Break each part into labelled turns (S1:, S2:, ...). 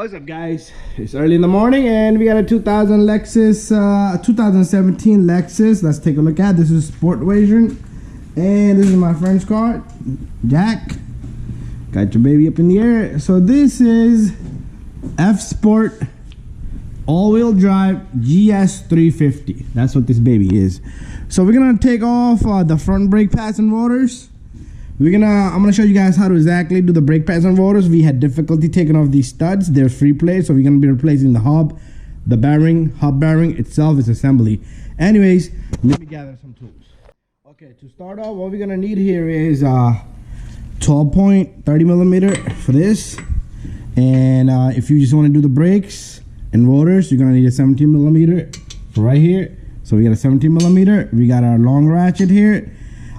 S1: What's up, guys? It's early in the morning and we got a 2017 Lexus. Let's take a look at this. Is sport version, and this is my friend's car, Jack. Got your baby up in the air. So this is F Sport all-wheel drive GS350. That's what this baby is. So we're gonna take off the front brake pads and rotors. I'm gonna show you guys how to exactly do the brake pads and rotors. We had difficulty taking off these studs. They're free play, so we're gonna be replacing the hub bearing itself is assembly. Anyways, let me gather some tools. Okay, to start off, what we're gonna need here is 12-point 30mm for this, and if you just want to do the brakes and rotors, you're gonna need a 17mm for right here. So we got a 17mm. We got our long ratchet here.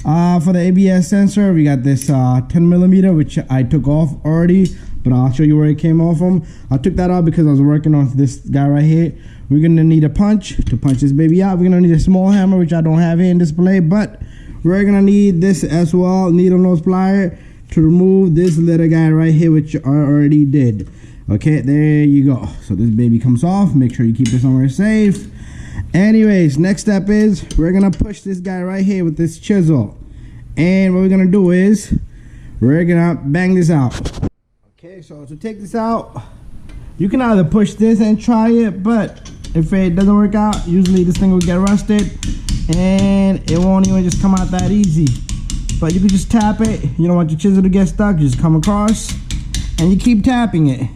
S1: For the ABS sensor, we got this 10mm, which I took off already, but I'll show you where it came off from. I took that out because I was working on this guy right here. We're gonna need a punch to punch this baby out. We're gonna need a small hammer, which I don't have here in display, but we're gonna need this as well, needle nose plier, to remove this little guy right here, which I already did. Okay, there you go. So this baby comes off. Make sure you keep it somewhere safe. Anyways, next step is we're gonna push this guy right here with this chisel, and what we're gonna do is we're gonna bang this out. Okay, so to take this out, you can either push this and try it, but if it doesn't work out, usually this thing will get rusted and it won't even just come out that easy. But you can just tap it. You don't want your chisel to get stuck, you just come across and you keep tapping it,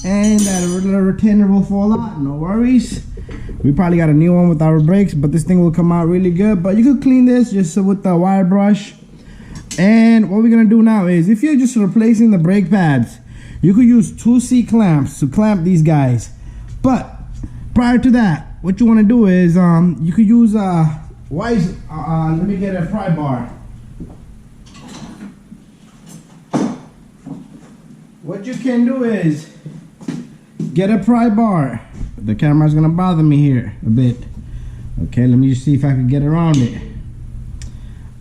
S1: and that little retainer will fall out. No worries. We probably got a new one with our brakes, but this thing will come out really good. But you could clean this just with the wire brush. And what we're gonna do now is, if you're just replacing the brake pads, you could use 2 C-clamps to clamp these guys. But prior to that, what you want to do is you could use let me get a pry bar. What you can do is get a pry bar. The camera's gonna bother me here a bit. Okay, let me just see if I can get around it.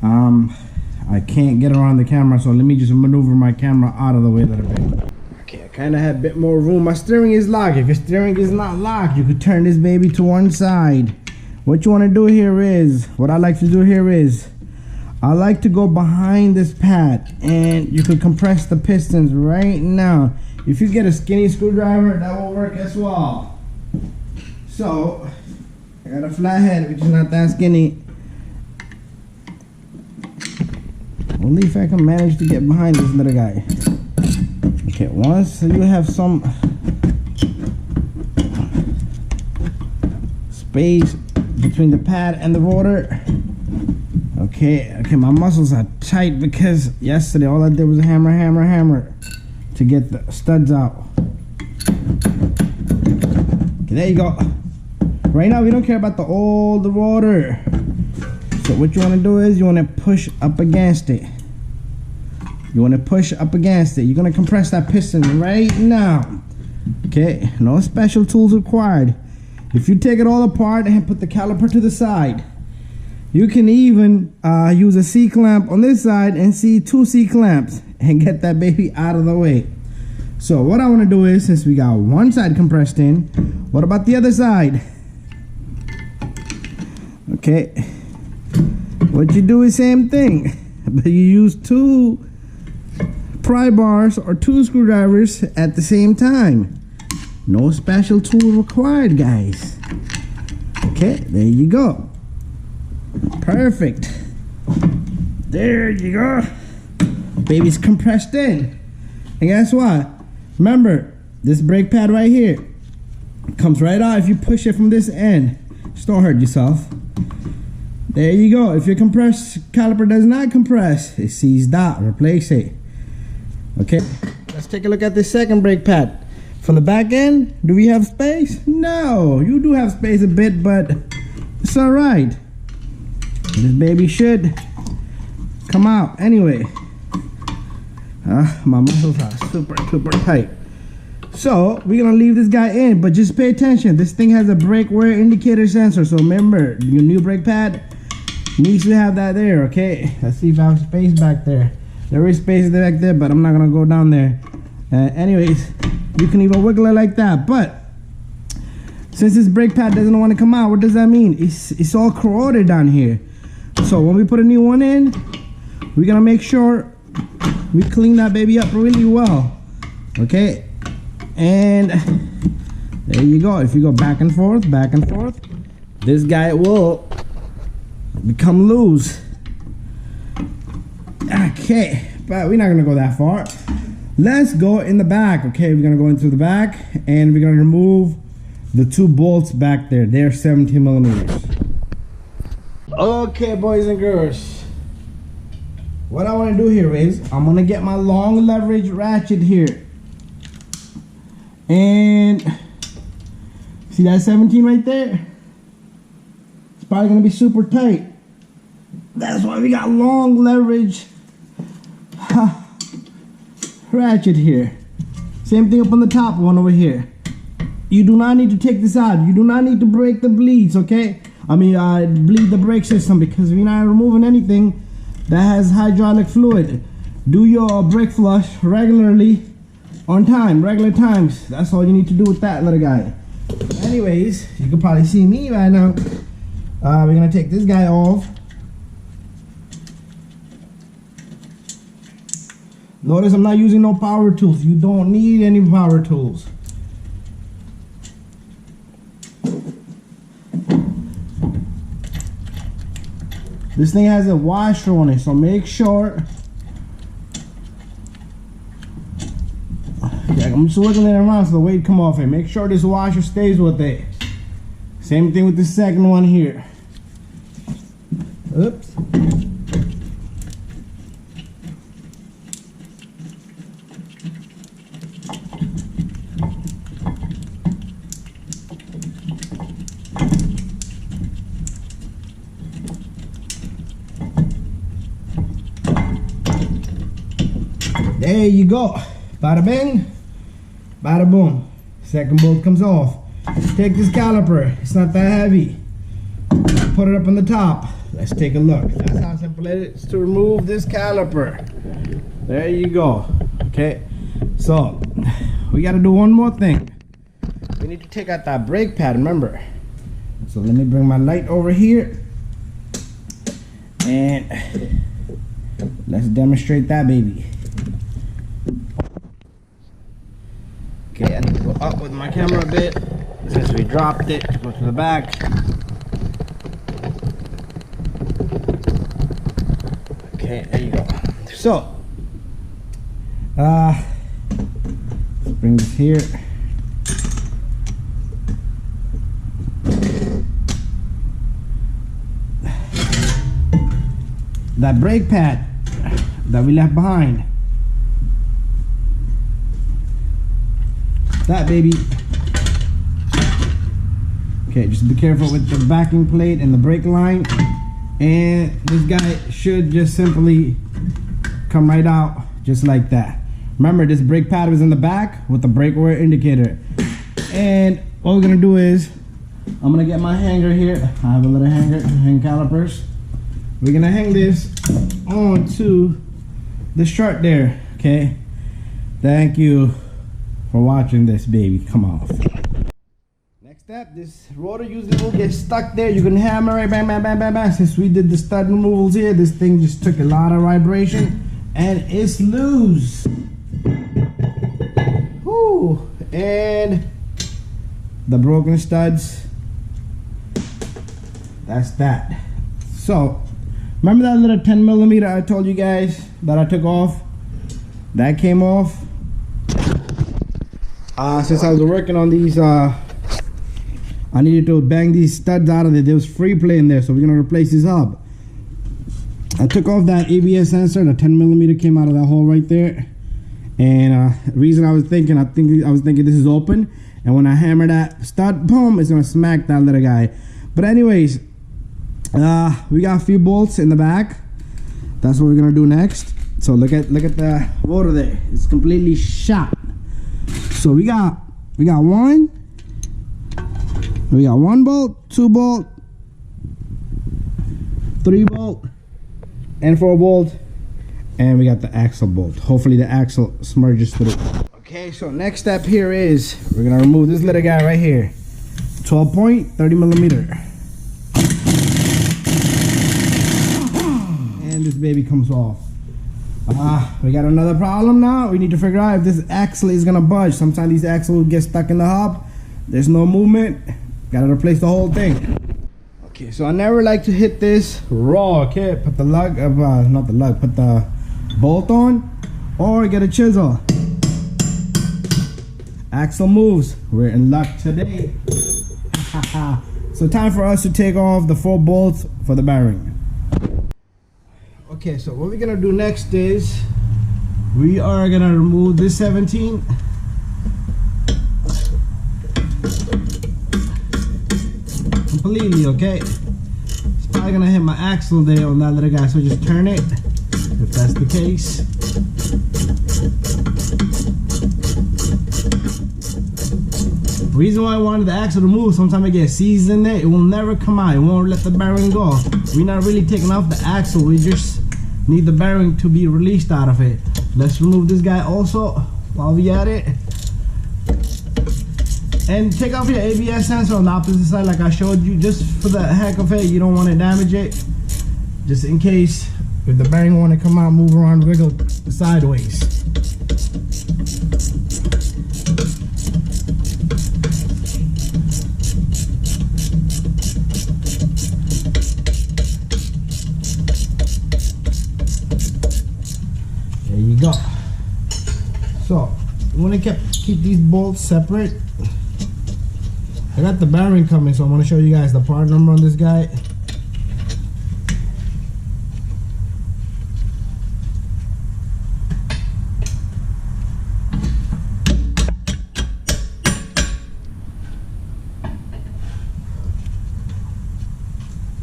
S1: I can't get around the camera, so let me just maneuver my camera out of the way a little bit. Okay, I kind of have a bit more room. My steering is locked. If your steering is not locked, you could turn this baby to one side. What you want to do here is, what I like to do here is, I like to go behind this pad, and you can compress the pistons right now. If you get a skinny screwdriver, that will work as well. So I got a flathead, which is not that skinny. Only if I can manage to get behind this little guy. Okay, once you have some space between the pad and the rotor. Okay, my muscles are tight because yesterday all I did was hammer to get the studs out. Okay, there you go. Right now we don't care about the rotor. So what you want to do is you want to push up against it. You're going to compress that piston right now. Okay, no special tools required. If you take it all apart and put the caliper to the side, you can even use a C-clamp on this side and see 2 C-clamps and get that baby out of the way. So what I want to do is, since we got one side compressed in, what about the other side? Okay, what you do is same thing, but you use 2 pry bars or 2 screwdrivers at the same time. No special tool required, guys. Okay, there you go. Perfect. There you go. Baby's compressed in. And guess what? Remember, this brake pad right here comes right out if you push it from this end. Just don't hurt yourself. There you go. If your caliper does not compress, it sees that. Replace it. Okay, let's take a look at this second brake pad. From the back end, do we have space? No, you do have space a bit, but it's all right. This baby should come out anyway. My muscles are super tight. So we're gonna leave this guy in, but just pay attention. This thing has a brake wear indicator sensor, so remember, your new brake pad needs to have that there. Okay, let's see if I have space back there. There is space back there, but I'm not gonna go down there. Anyways, you can even wiggle it like that. But since this brake pad doesn't want to come out, what does that mean? It's all corroded down here. So when we put a new one in, we're gonna make sure we clean that baby up really well. Okay, and there you go. If you go back and forth, this guy will become loose. Okay, but we're not gonna go that far. Let's go in the back. Okay, we're gonna go into the back and we're gonna remove the 2 bolts back there. They're 17 millimeters. Okay, boys and girls, what I want to do here is I'm gonna get my long leverage ratchet here, and see that 17 right there? It's probably gonna be super tight. That's why we got long leverage ratchet here. Same thing up on the top one over here. You do not need to take this out. You do not need to break the bleeds, okay? I mean, bleed the brake system, because we're not removing anything that has hydraulic fluid. Do your brake flush regularly, on time, regular times. That's all you need to do with that little guy. Anyways, you can probably see me right now. We're gonna take this guy off. Notice I'm not using no power tools. You don't need any power tools. This thing has a washer on it, so make sure. Okay, I'm just wiggling it around so the weight come off it. Make sure this washer stays with it. Same thing with the second one here. Oops. There you go. Bada bing, bada boom. Second bolt comes off. Take this caliper. It's not that heavy. Put it up on the top. Let's take a look. That's how simple it is to remove this caliper. There you go. Okay. So we got to do one more thing. We need to take out that brake pad. Remember. So let me bring my light over here, and let's demonstrate that baby. Okay, I need to go up with my camera a bit since we dropped it. Go to the back. Okay, there you go. So, let's bring this here. That brake pad that we left behind. That baby. Okay, just be careful with the backing plate and the brake line, and this guy should just simply come right out just like that. Remember, this brake pad was in the back with the brake wear indicator. And what we're gonna do is I'm gonna get my hanger here. I have a little hanger, hang calipers. We're gonna hang this onto the strut there. Okay, thank you for watching this baby come off. Next step, this rotor usually will get stuck there. You can hammer it, bang, bang, bang, bang, bang. Since we did the stud removals here, this thing just took a lot of vibration and it's loose. Whoo! And the broken studs. That's that. So remember that little 10 millimeter I told you guys that I took off? That came off. Since I was working on these, I needed to bang these studs out of it. There was free play in there, so we're gonna replace this hub. I took off that ABS sensor. The 10 millimeter came out of that hole right there. And the reason I was thinking this is open, and when I hammer that stud, boom, it's gonna smack that little guy. But anyways, we got a few bolts in the back. That's what we're gonna do next. So look at the rotor there. It's completely shot. So we got one bolt, 2 bolt, 3 bolt, and 4 bolt, and we got the axle bolt. Hopefully the axle smudges through. Okay, so next step here is we're gonna remove this little guy right here. 12 point, 30 millimeter. And this baby comes off. We got another problem now. We need to figure out if this axle is gonna budge. Sometimes these axles get stuck in the hub. There's no movement. Gotta replace the whole thing. Okay, so I never like to hit this raw. Okay, put the lug, not the lug, put the bolt on, or get a chisel. Axle moves. We're in luck today. So time for us to take off the 4 bolts for the bearing. Okay, so what we're gonna do next is we are gonna remove this 17. Completely, okay? It's probably gonna hit my axle there on that little guy, so just turn it if that's the case. The reason why I wanted the axle to move, sometimes it gets seized in there, it will never come out, it won't let the bearing go. We're not really taking off the axle, we just need the bearing to be released out of it. Let's remove this guy also while we at it. And take off your ABS sensor on the opposite side like I showed you, just for the heck of it. You don't want to damage it, just in case if the bearing want to come out, move around, wiggle sideways. There you go. So you want to keep these bolts separate. I got the bearing coming, so I'm going to show you guys the part number on this guy.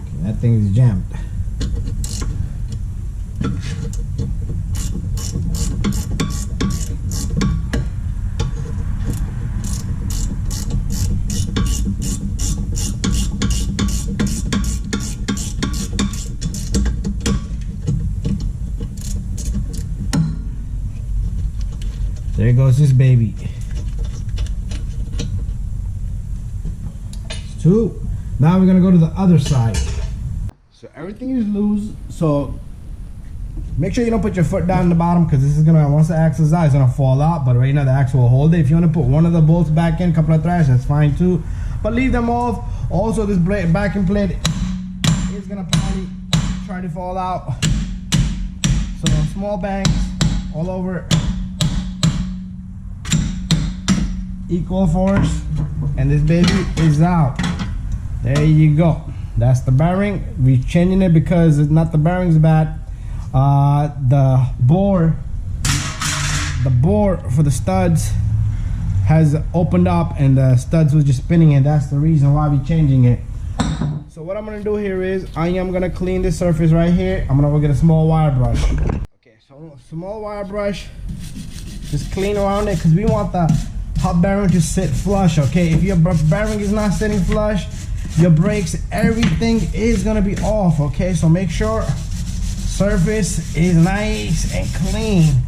S1: Okay, that thing is jammed. There goes this baby. It's 2. Now we're gonna go to the other side. So everything is loose. So make sure you don't put your foot down in the bottom, because this is gonna, once the axle is out, it's gonna fall out. But right now the axle will hold it. If you want to put one of the bolts back in, a couple of threads, that's fine too. But leave them off. Also, this backing plate is gonna probably try to fall out. So small bangs all over. Equal force, and this baby is out. There you go. That's the bearing. We're changing it because it's not the bearing's bad. The bore for the studs has opened up, and the studs was just spinning, and that's the reason why we're changing it. So what I'm gonna do here is I am gonna clean this surface right here. I'm gonna go get a small wire brush. Okay, so small wire brush, just clean around it, because we want the hub bearing to sit flush. Okay, if your bearing is not sitting flush, your brakes, everything is gonna be off. Okay, so make sure surface is nice and clean.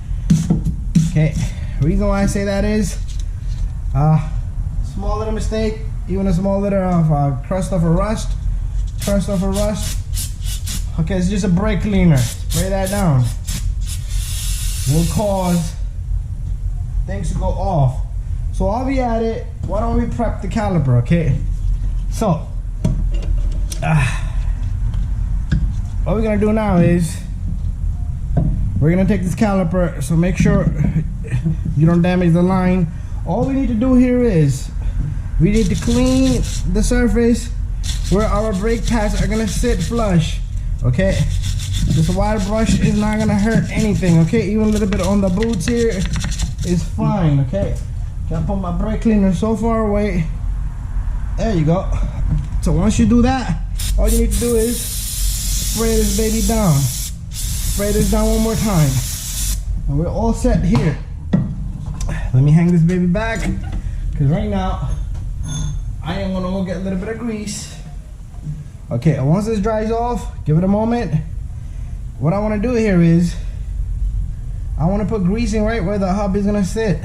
S1: Okay, reason why I say that is small little mistake, even a small little of crust of a rust. Okay, it's just a brake cleaner. Spray that down, will cause things to go off. So while we at it, why don't we prep the caliper, okay? So, what we're gonna do now is we're gonna take this caliper, so make sure you don't damage the line. All we need to do here is we need to clean the surface where our brake pads are gonna sit flush, okay? This wire brush is not gonna hurt anything, okay? Even a little bit on the boots here is fine, okay? Gotta put my brake cleaner so far away. There you go. So once you do that, all you need to do is spray this baby down. Spray this down one more time. And we're all set here. Let me hang this baby back, because right now I am gonna go get a little bit of grease. Okay, and once this dries off, give it a moment. What I want to do here is I want to put greasing right where the hub is gonna sit.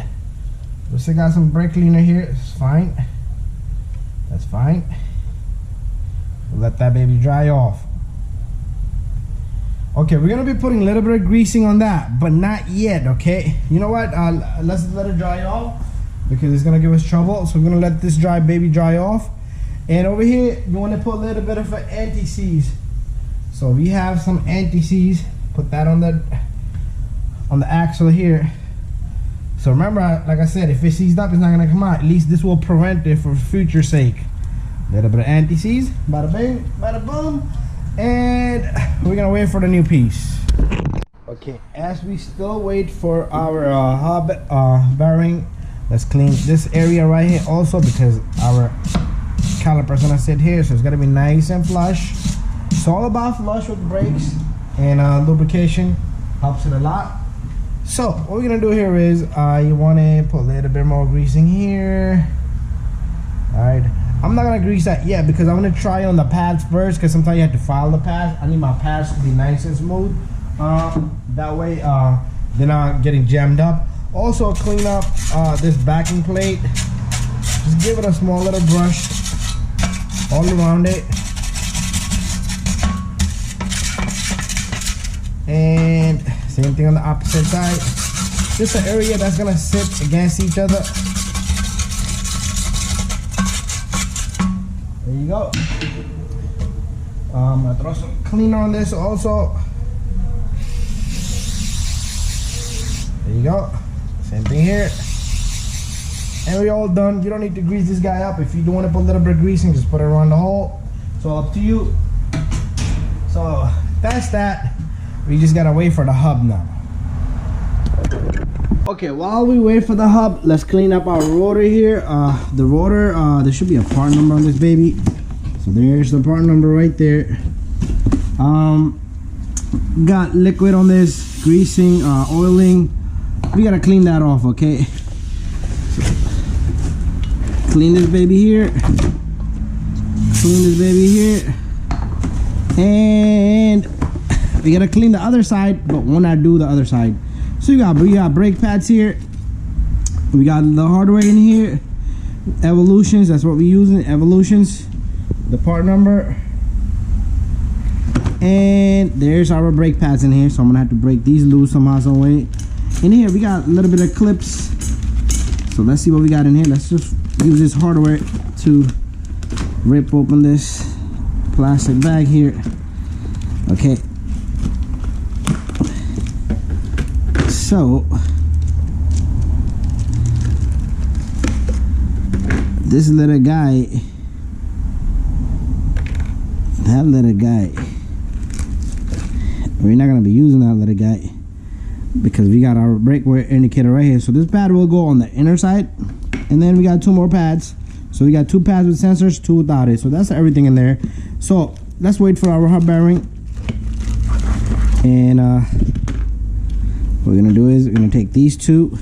S1: We still got some brake cleaner here. It's fine. That's fine. We'll let that baby dry off. Okay, we're gonna be putting a little bit of greasing on that, but not yet. Okay, you know what? Let's let it dry off because it's gonna give us trouble. So we're gonna let this baby dry off. And over here, you want to put a little bit of an anti-seize. So we have some anti-seize. Put that on the axle here. So remember, like I said, if it seized up, it's not gonna come out. At least this will prevent it for future sake. A little bit of anti-seize. Bada bing, bada boom. And we're gonna wait for the new piece. Okay, as we still wait for our hub bearing, let's clean this area right here also, because our caliper's gonna sit here, so it's gotta be nice and flush. It's all about flush with brakes, and lubrication helps it a lot. So what we're gonna do here is you want to put a little bit more greasing here. All right, I'm not gonna grease that yet because I'm gonna try on the pads first, because sometimes you have to file the pads. I need my pads to be nice and smooth, that way they're not getting jammed up. Also clean up this backing plate. Just give it a small little brush all around it, and same thing on the opposite side. Just an area that's gonna sit against each other. There you go. I'm gonna throw some cleaner on this also. There you go. Same thing here. And we're all done. You don't need to grease this guy up. If you don't want to put a little bit of greasing, just put it around the hole. It's all up to you. So that's that. We just gotta wait for the hub now. Okay, while we wait for the hub, let's clean up our rotor here. The rotor, there should be a part number on this baby. So there's the part number right there. Got liquid on this, greasing, oiling. We gotta clean that off, okay? Clean this baby here. Clean this baby here. And we gotta clean the other side, but when I do the other side. So we got brake pads here. We got the hardware in here. Evolutions, that's what we're using. Evolutions, the part number. And there's our brake pads in here. So I'm gonna have to break these loose somehow, some way. In here we got a little bit of clips. So let's see what we got in here. Let's just use this hardware to rip open this plastic bag here. Okay. So this little guy, that little guy, we're not gonna be using that little guy because we got our brake wear indicator right here. So this pad will go on the inner side, and then we got two more pads. So we got two pads with sensors, two without it. So that's everything in there. So let's wait for our hub bearing. And what we're gonna do is we're gonna take these two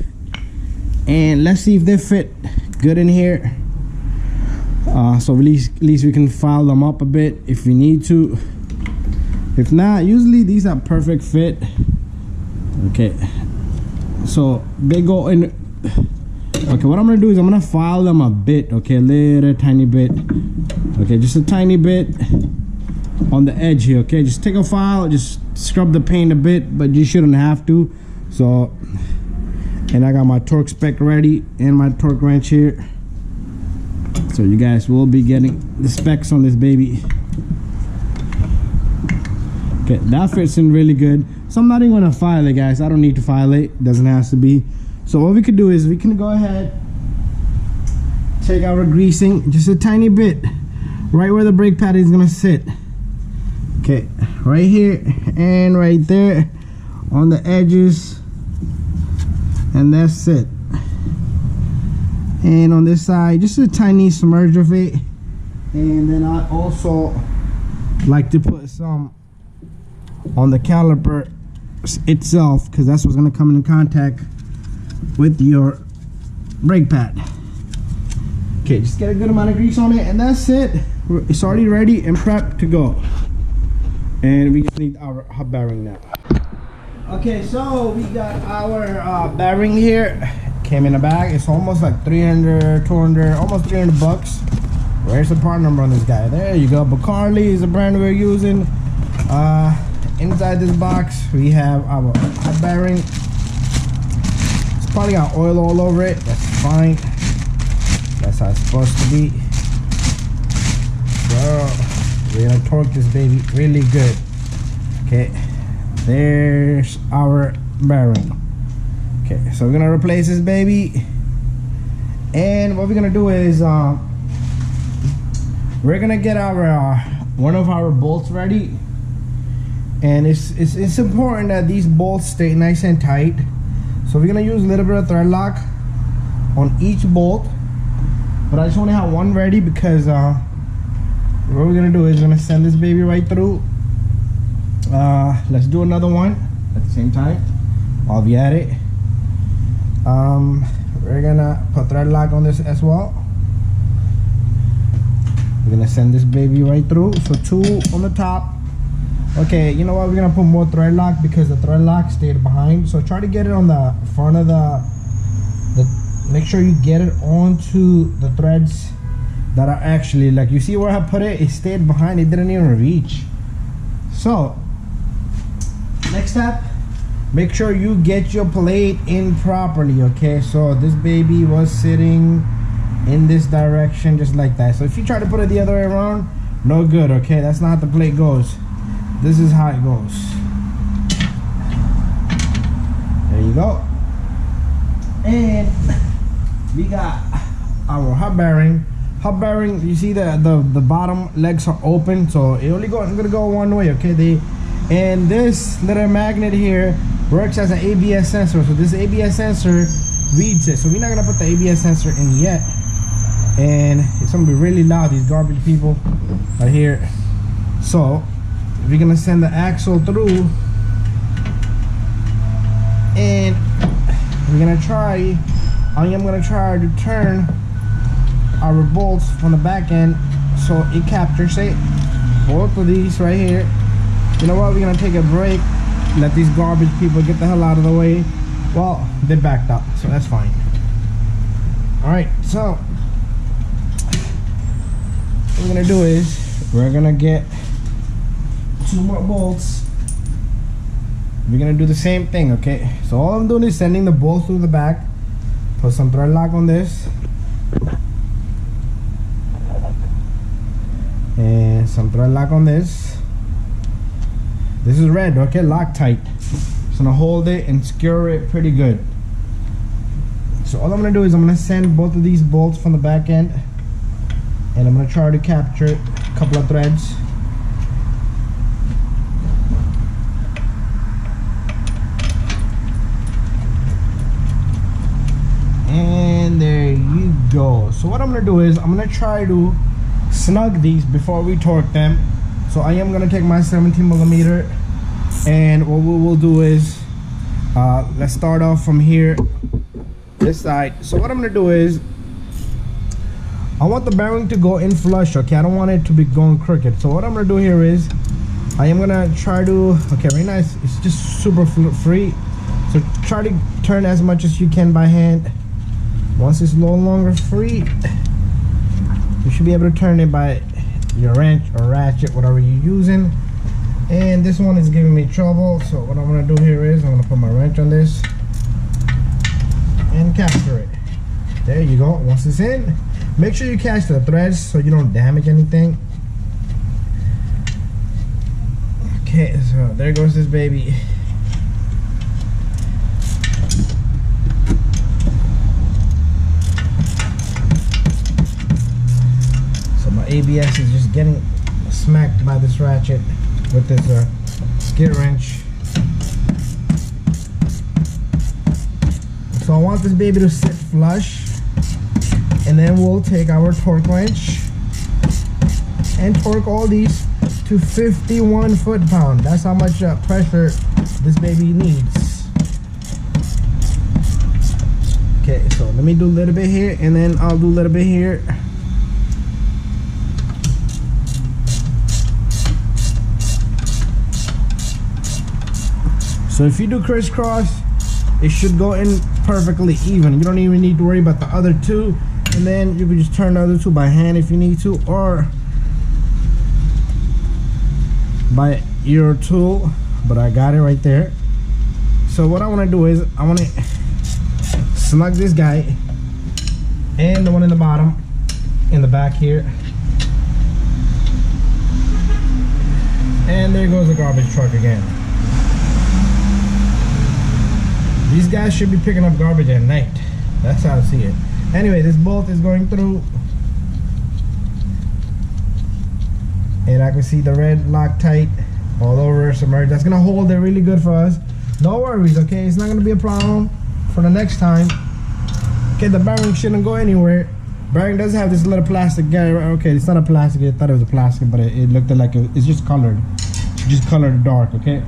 S1: and let's see if they fit good in here. So at least we can file them up a bit if we need to. If not, usually these are perfect fit. Okay, so they go in. Okay, what I'm gonna do is I'm gonna file them a bit. Okay, a little tiny bit. Okay, just a tiny bit on the edge here. Okay, just take a file, just scrub the paint a bit, but you shouldn't have to. So, and I got my torque spec ready and my torque wrench here. So you guys will be getting the specs on this baby. Okay, that fits in really good. So I'm not even gonna file it, guys. I don't need to file it. Doesn't have to be. So what we could do is we can go ahead, take our greasing just a tiny bit, right where the brake pad is gonna sit. Okay, right here and right there on the edges, and that's it. And on this side, just a tiny smudge of it. And then I also like to put some on the caliper itself, because that's what's going to come in contact with your brake pad. Okay, just get a good amount of grease on it, and that's it. It's already ready and prepped to go. And we just need our hub bearing now. Okay, so we got our bearing here. Came in a bag. It's almost like 300, 200, almost 300 bucks. Where's the part number on this guy? There you go. Bacardi is the brand we're using. Inside this box we have our hot bearing. It's probably got oil all over it. That's fine. That's how it's supposed to be. So we're gonna torque this baby really good. Okay, there's our bearing. Okay, so we're gonna replace this baby, and what we're gonna do is we're gonna get our one of our bolts ready. And it's important that these bolts stay nice and tight. So we're gonna use a little bit of thread lock on each bolt, but I just only have one ready because what we're gonna do is we're gonna send this baby right through. Let's do another one at the same time while we at it. We're gonna put thread lock on this as well. We're gonna send this baby right through. So 2 on the top. Okay, you know what, we're gonna put more thread lock because the thread lock stayed behind. So try to get it on the front of the make sure you get it onto the threads that are actually, like, you see where I put it, it stayed behind, it didn't even reach. So next step, make sure you get your plate in properly. Okay, so this baby was sitting in this direction just like that. So if you try to put it the other way around, no good. Okay, that's not how the plate goes. This is how it goes. There you go. And we got our hub bearing. Hub bearing, you see the bottom legs are open, so it only gonna go one way. Okay, and this little magnet here works as an ABS sensor. So this ABS sensor reads it. So we're not gonna put the ABS sensor in yet. And it's gonna be really loud, these garbage people are here. So we're gonna send the axle through, and we're gonna try, I am gonna try to turn our bolts from the back end so it captures it. Both of these right here. You know what, we're gonna take a break, let these garbage people get the hell out of the way. Well, they backed up, so that's fine. Alright, so what we're gonna do is we're gonna get 2 more bolts. We're gonna do the same thing. Okay, so all I'm doing is sending the bolts through the back. Put some thread lock on this and some thread lock on this. This is red. Okay, Loctite. Just gonna hold it and secure it pretty good. So all I'm gonna do is I'm gonna send both of these bolts from the back end, and I'm gonna try to capture a couple of threads. And there you go. So what I'm gonna do is I'm gonna try to snug these before we torque them. So I am gonna take my 17mm, and what we will do is let's start off from here, this side. So what I'm gonna do is I want the bearing to go in flush. Okay, I don't want it to be going crooked. So what I'm gonna do here is I am gonna try to, okay, very nice, it's just super free. So try to turn as much as you can by hand. Once it's no longer free, you should be able to turn it by your wrench or ratchet, whatever you're using. And this one is giving me trouble, so what I'm gonna do here is I'm gonna put my wrench on this and capture it. There you go. Once it's in, make sure you catch the threads so you don't damage anything. Okay, so there goes this baby. ABS is just getting smacked by this ratchet with this skid wrench. So I want this baby to sit flush, and then we'll take our torque wrench and torque all these to 51 foot-pound. That's how much pressure this baby needs. Okay, so let me do a little bit here, and then I'll do a little bit here. So if you do crisscross, it should go in perfectly even. You don't even need to worry about the other two, and then you can just turn the other two by hand if you need to, or by your tool, but I got it right there. So what I want to do is I want to snug this guy and the one in the bottom in the back here, and there goes the garbage truck again. These guys should be picking up garbage at night. That's how I see it. Anyway, this bolt is going through, and I can see the red Loctite all over submerged. That's gonna hold it really good for us. No worries, okay? It's not gonna be a problem for the next time. Okay, the bearing shouldn't go anywhere. Bearing does have this little plastic guy. Okay, it's not a plastic. I thought it was a plastic, but it looked like it's just colored. It's just colored dark, okay?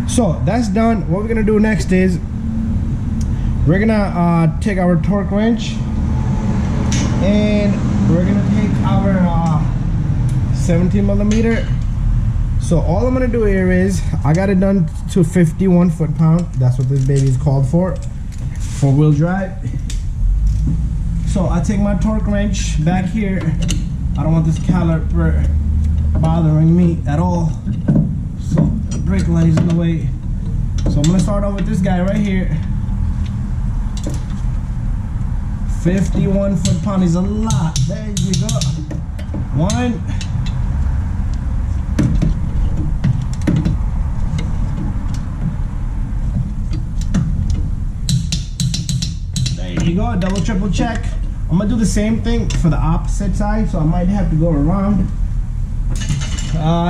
S1: So that's done. What we're gonna do next is we're gonna take our torque wrench and we're gonna take our 17 millimeter. So all I'm gonna do here is I got it done to 51 foot-pound. That's what this baby is called for, 4-wheel drive. So I take my torque wrench back here. I don't want this caliper bothering me at all. So the brake light is in the way. So I'm gonna start off with this guy right here. 51 foot-pound is a lot. There you go. 1. There you go. Double, triple check. I'm gonna do the same thing for the opposite side, so I might have to go around.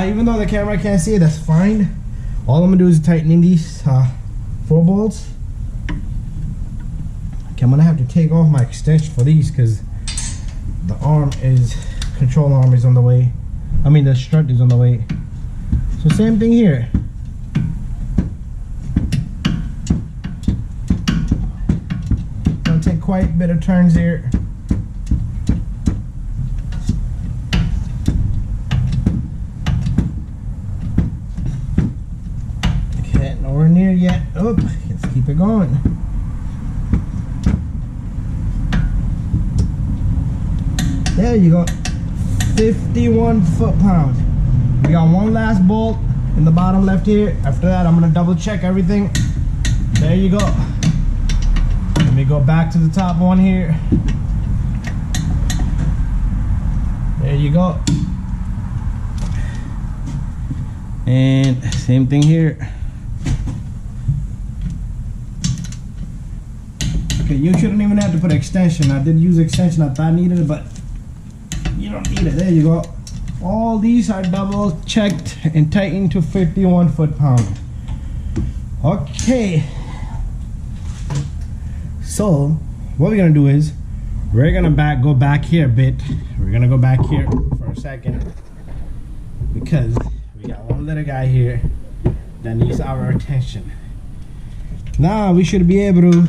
S1: Even though the camera can't see it, that's fine. All I'm gonna do is tighten in these 4 bolts. Okay, I'm gonna have to take off my extension for these because the control arm is on the way. I mean the strut is on the way. So same thing here. Gonna take quite a bit of turns here. Okay, nowhere near yet. Oh, let's keep it going. There you go. 51 foot-pound. We got one last bolt in the bottom left here. After that, I'm gonna double check everything. There you go. Let me go back to the top one here. There you go. And same thing here. Okay, you shouldn't even have to put extension. I did use extension. I thought I needed it, but you don't need it. There you go. All these are double checked and tightened to 51 foot-pound. Okay. So what we're gonna do is we're gonna go back here a bit. We're gonna go back here for a second because we got one little guy here that needs our attention. Now we should be able to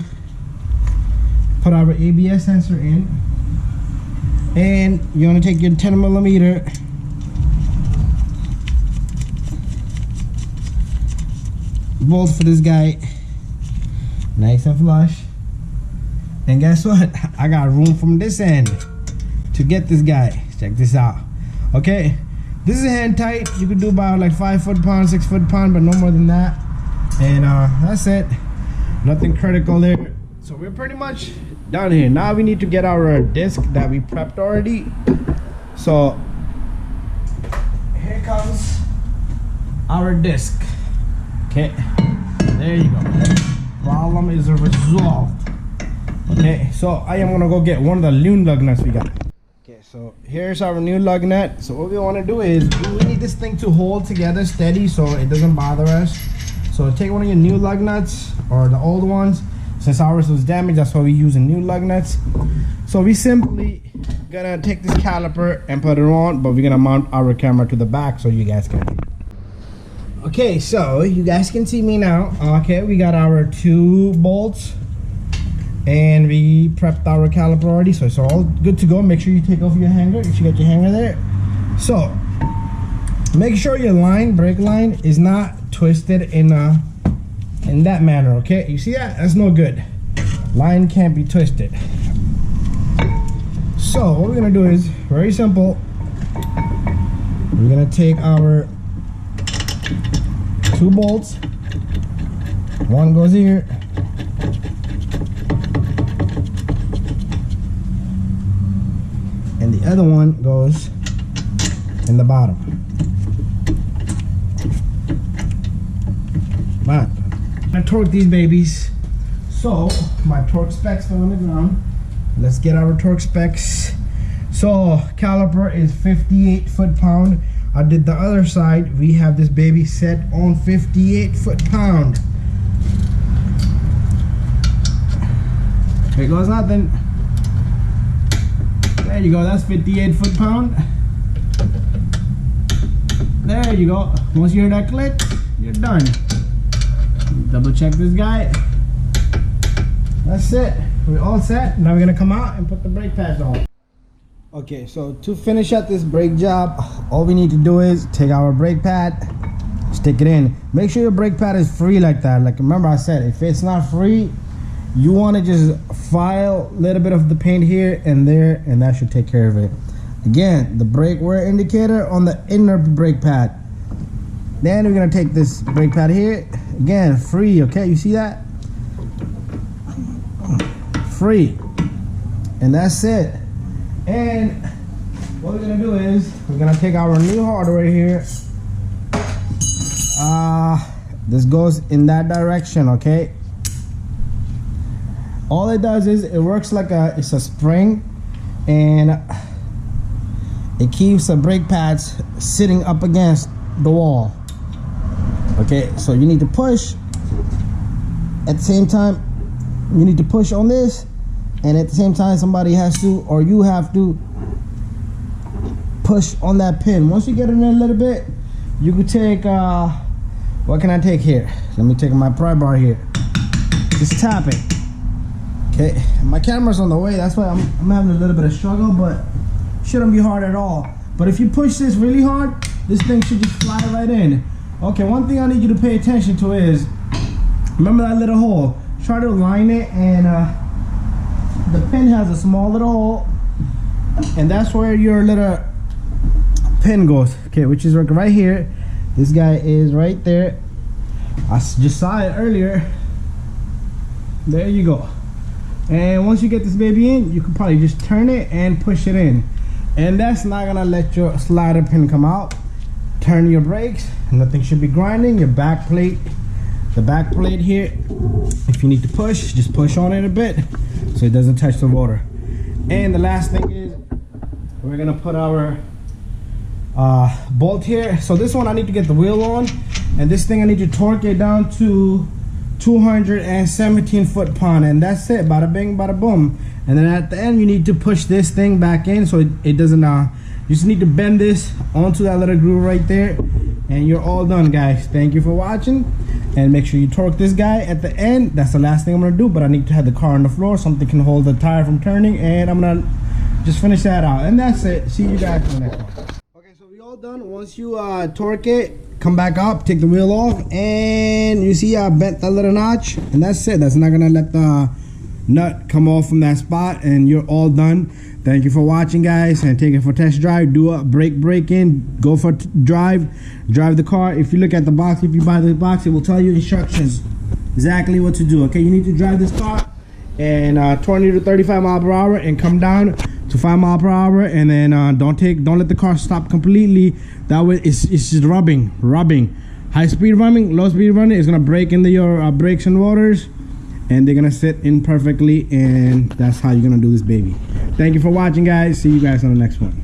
S1: put our ABS sensor in, and you're gonna take your 10 millimeter bolt for this guy, nice and flush. And guess what? I got room from this end to get this guy. Check this out. Okay, this is hand tight. You could do about like 5 foot-pound, 6 foot-pound, but no more than that. And that's it. Nothing critical there. So we're pretty much done here. Now we need to get our disc that we prepped already. So here comes our disc. Okay, there you go. Problem is resolved. Okay, so I am gonna go get one of the new lug nuts we got. Okay, so here's our new lug nut. So what we want to do is we need this thing to hold together steady so it doesn't bother us. So take one of your new lug nuts or the old ones. Since ours was damaged, that's why we using new lug nuts. So we simply gonna take this caliper and put it on, but we're gonna mount our camera to the back so you guys can. Okay, so you guys can see me now. Okay, we got our 2 bolts and we prepped our caliper already, so it's all good to go. Make sure you take off your hanger if you got your hanger there. So make sure your brake line is not twisted in in that manner, okay? You see that? That's no good. Line can't be twisted. So what we're gonna do is very simple. We're gonna take our 2 bolts. One goes here. And the other one goes in the bottom. Right. I'm gonna torque these babies. So my torque specs fell on the ground. Let's get our torque specs. So caliper is 58 foot-pound. I did the other side. We have this baby set on 58 foot-pound. Here goes nothing. There you go, that's 58 foot-pound. There you go. Once you hear that click, you're done. Double check this guy. That's it. We're all set. Now we're gonna come out and put the brake pads on. Okay, so to finish up this brake job, all we need to do is take our brake pad, stick it in. Make sure your brake pad is free like that. Like remember I said, if it's not free, you want to just file a little bit of the paint here and there, and that should take care of it. Again, the brake wear indicator on the inner brake pad. Then we're gonna take this brake pad here. Again, free, okay? You see that? Free. And that's it. And what we're gonna do is we're gonna take our new hardware here. This goes in that direction, okay? All it does is it works like it's a spring, and it keeps the brake pads sitting up against the wall. Okay, so you need to push at the same time. You need to push on this, and at the same time somebody has to, or you have to push on that pin. Once you get in there a little bit, you could take what can I take here? Let me take my pry bar here. Just tap it. Okay, my camera's on the way, that's why I'm having a little bit of struggle, but shouldn't be hard at all. But if you push this really hard, this thing should just fly right in. Okay, one thing I need you to pay attention to is, remember that little hole? Try to line it, and the pin has a small little hole, and that's where your little pin goes. Okay, which is right here. This guy is right there. I just saw it earlier. There you go. And once you get this baby in, you can probably just turn it and push it in, and that's not gonna let your slider pin come out. Turn your brakes, nothing should be grinding. Your back plate, the back plate here, if you need to push, just push on it a bit so it doesn't touch the rotor. And the last thing is we're gonna put our bolt here. So this one I need to get the wheel on, and this thing I need to torque it down to 217 foot-pound, and that's it. Bada bing, bada boom. And then at the end you need to push this thing back in so it doesn't you just need to bend this onto that little groove right there, and you're all done, guys. Thank you for watching, and make sure you torque this guy at the end. That's the last thing I'm gonna do, but I need to have the car on the floor, something can hold the tire from turning, and I'm gonna just finish that out, and that's it. See you guys in the next one. Okay, so we all done. Once you torque it, come back up, take the wheel off, and you see I bent that little notch, and that's it. That's not gonna let the nut come off from that spot, and you're all done. Thank you for watching, guys, and take it for test drive. Do a break in, go for drive the car. If you look at the box, if you buy the box, it will tell you instructions exactly what to do. Okay, you need to drive this car and 20 to 35 miles per hour and come down to 5 miles per hour, and then don't let the car stop completely. That way it's just rubbing. High speed running, low speed running is gonna break into your brakes and rotors, and they're gonna sit in perfectly, and that's how you're gonna do this baby. Thank you for watching, guys. See you guys on the next one.